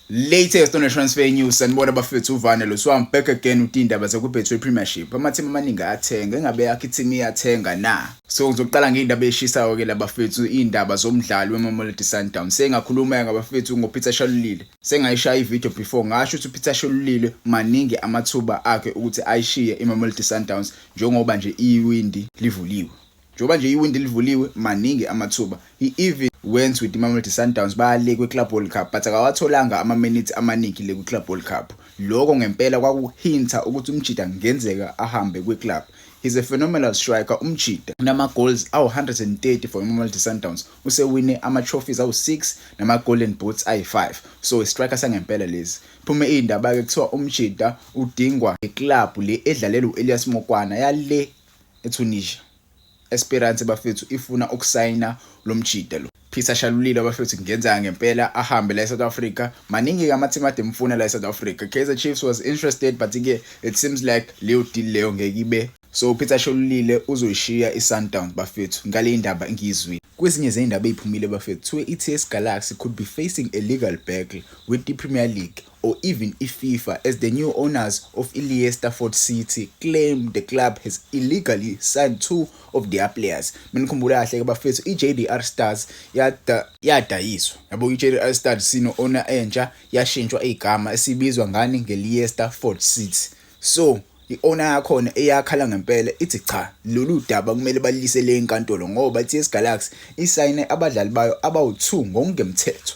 Latest on the transfer news sanibona bafethu uvane lo so I'm back again with indaba zakubethu Premiership. Amateam amaningi athenga engabe yakhe team iyathenga na. So ngizoqala ngeindaba eshisayo ke labafethu indaba zomdlalo weMamelodi Sundowns. Sengakhuluma ngabafethu ngoPeter Shalulile. Sengayishaya ivideo before ngasho ukuthi uPeter Shalulile maningi amathuba akhe ukuthi ayishiye iMamelodi Sundowns njengoba nje iwindi livuliwe. Njengoba nje iwindi livuliwe maningi amathuba. He even went with iMamelodi Sundowns bale kwiClub World Cup but akawatholanga ama-minutes amaningi le kwiClub World Cup. Lokho ngempela kwakuhinta ukuthi uMjida ngenzeka ahambe kwiClub. He's a phenomenal striker uMjida. Unama-goals awu-130 for iMamelodi Sundowns. Usewine ama-trophies awu-6 nama-golden boots ayi-5. So istriker sangempela lezi. Phume indaba-ke kuthiwa uMjida udingwa iClub le edlalela u-Elias Mokwana yale eTunisia. Esperance bafethu ifuna ukusayina lo Mjida lo. Peter Shalulile bafethu ngenza ngempela ahambe la eSouth Africa. Maningi ama-team ade mfuna la eSouth Africa. Kaizer Chiefs was interested but ke it seems like leyo deal leyo ngeke ibe. So Peter Shalulile uzoyishiya iSundowns bafethu ngale indaba ngizwi. Kwezinye zeindaba eziphumile bafethu iTS Galaxy could be facing a legal battle with the Premier League or even FIFA as the new owners of Leicester City claim the club has illegally signed 2 of their players. Menikhumbula kahle ke bafethu iJDR Stars yadayiswa. Yabo iJDR Stars sino owner entsha yashintshwa igama esibizwa ngani ngeLeicester City. So i-owner yakhona eyakhala ngempela ithi cha lolu daba kumele balisele enkantolo ngoba iTS Galaxy isayine abadlali bayo abawu2 ngokungemthetho.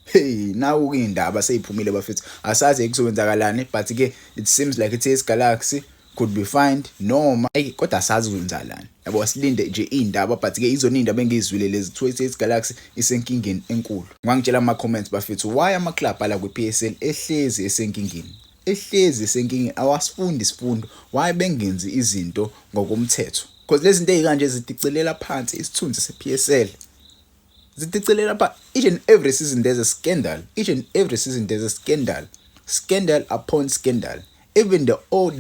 Hey, nawu indaba seyiphumile bafethu. Asazi ekuzowenzakalani but ke it seems like iTS Galaxy could be fined noma kodwa asazi ukwenzakalani. Yabo asilinde nje indaba but ke izona indaba engizwile lezi iTS Galaxy isenkingeni enkulu. Ngangitshela ama comments bafethu why ama club ala kwiPSL ehlezi esenkingeni. Ehlezi esenkingeni awasifundi isifundo why bengenzi izinto ngokomthetho. Because lezi zinto ezikanje ziticelela phansi isithunzi sePSL. Ziticelela pha each and every season there's a scandal. Each and every season there's a scandal. Scandal upon scandal. Even the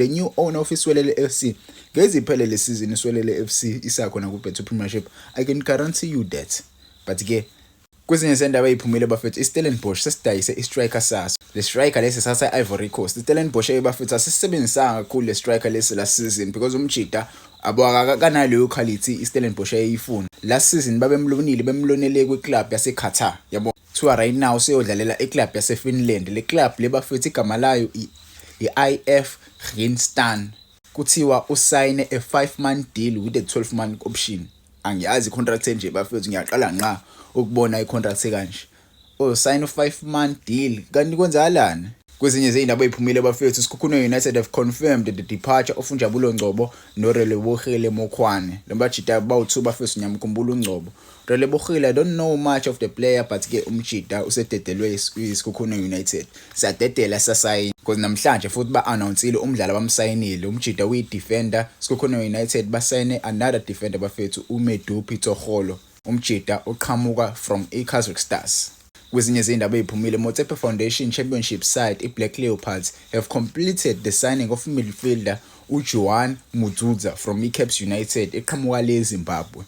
new owner of Iswelele FC ngeziphelele season Iswelele FC isakhona kuBethu Premiership. I can guarantee you that. But ke kwezinye zendaba eziphumile bafethu iStellenbosch sesidayise istriker saso. Le striker lesi sasa Ivory Coast. iStellenbosch bafethu asisebenzisanga kakhulu le striker lesi last season because uMjida abakanaleyo quality iStellenbosch ayifuna. Last season bemlonele kwiClub yaseQatar. Yabo kuthiwa right now seyodlalela eClub yaseFinland. Le club le bafethu igama layo iIF Grynstan. Kuthiwa usayine a 5-month deal with a 12-month option. Angiyazi contract nje bafethu ngiyaqala nqa ukubona icontract ekanje. Sign of 5-month deal. Kanti kwenzakalani? Kwezinye zeindaba eziphumile bafethu Sekhukhune United have confirmed the departure of uNjabulo Ngcobo noRelebohile Mokwane. Lembajida bawu2 bafethu nyamkhumbula uNgcobo. Relebohile I don't know much of the player but ke uMjida usededelwe iSekhukhune United. Sadedela sasayini because namhlanje futhi ba-announceile umdlalo bamsayinile. uMjida uyi-defender. Sekhukhune United basayine another defender bafethu uMedupi Toholo. uMjida uqhamuka from iKaizer Stars. Kwezinye izindaba eziphumile Motsepe Foundation Championship side iBlack Leopards have completed the signing of midfielder uJohan Mududza from iCaps United eqhamuka leZimbabwe.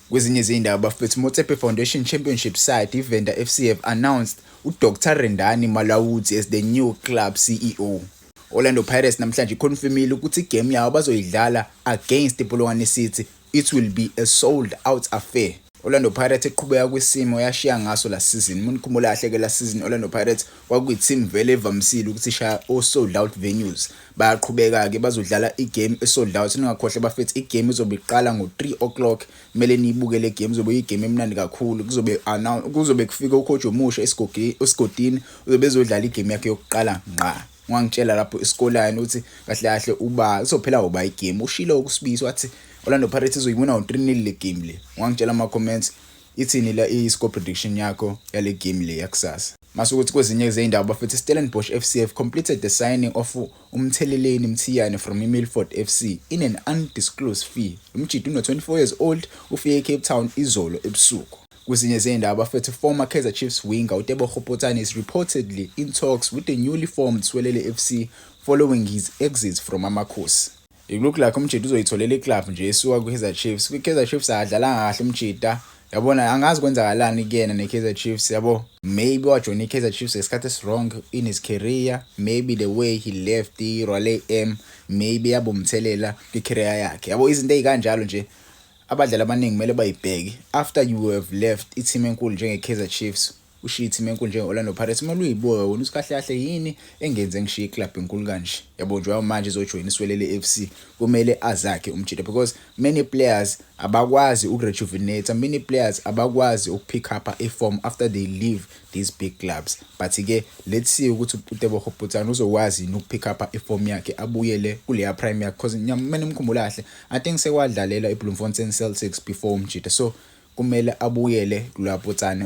Kwezinye izindaba bafethu Motsepe Foundation Championship side iVenda FC have announced uDr Rendani Malawuti as the new club CEO. Orlando Pirates namhlanje confirmile ukuthi igame yabo bazoyidlala against iPolokwane City. It will be a sold out affair. Orlando Pirates eqhubeka kwisimo yashiya ngaso la season. Munikhumbula kahle ke la season Orlando Pirates kwakuyi-team vele evamisile ukuthi shaya o sold out venues. Bayaqhubeka ke bazodlala igame esold out. Ningakhohle bafethu igame izobe iqala ngo3 o'clock. Kumele niyibukele igame izobe igame emnandi kakhulu. Kuzobe kufika ucoach omusha esigodini uzobe ezodlala igame yakhe yokuqala ngqa. Ngangitshela lapho esikolani uthi kahle kahle uba izophela uba igame ushilo ukusibisa wathi Orlando Pirates izoyibona u3-0 le game le. Ngangitshela ama comments ithini la i-score prediction yakho yale game le yakusasa. Masukuthi kwezinye izindaba bafethu Stellenbosch FC have completed the signing of uMtheleleni Mthiyane from Milford FC in an undisclosed fee. uMjida uno-24 years old ufike eCape Town izolo ebusuku. Kwezinye izindaba bafethu former Kaizer Chiefs winger uTebogo Potane is reportedly in talks with the newly formed Swelele FC following his exit from Amakhosi. It look like uMjida uzoyitholela iclub nje esuka kwiKaizer Chiefs. kwiKaizer Chiefs adlala kahle uMjida Yabona angazi kwenzakalani kuyena neKaizer Chiefs yabo. Maybe wajoin iKaizer Chiefs ngesikhathi wrong in his career, maybe the way he left iRaleigh M maybe yabomthelela kwicareer yakhe. Yabo izinto ezikanjalo nje abadlali abaningi kumele bayibheke. After you have left i-team enkulu njengeKaizer Chiefs, ushiya i-team enkulu njengeOrlando Pirates, kumele uyibuke wona kahle kahle yini engenze ngishiya iclub enkulu kanje. Yabo njengoba manje ezojoin iSwelele FC kumele azakhe umjito, because many players abakwazi ukurejuvenate, many players abakwazi ukupick up a-form after they leave these big clubs. But ke let's see ukuthi uTebogo Phuthani uzokwazi ukupick up a-form yakhe abuyele kuleya prime yakhe, because mina ngikhumbula kahle I think sekwadlalela eBloemfontein Celtics before umjito, so kumele abuyele kuLaphuthani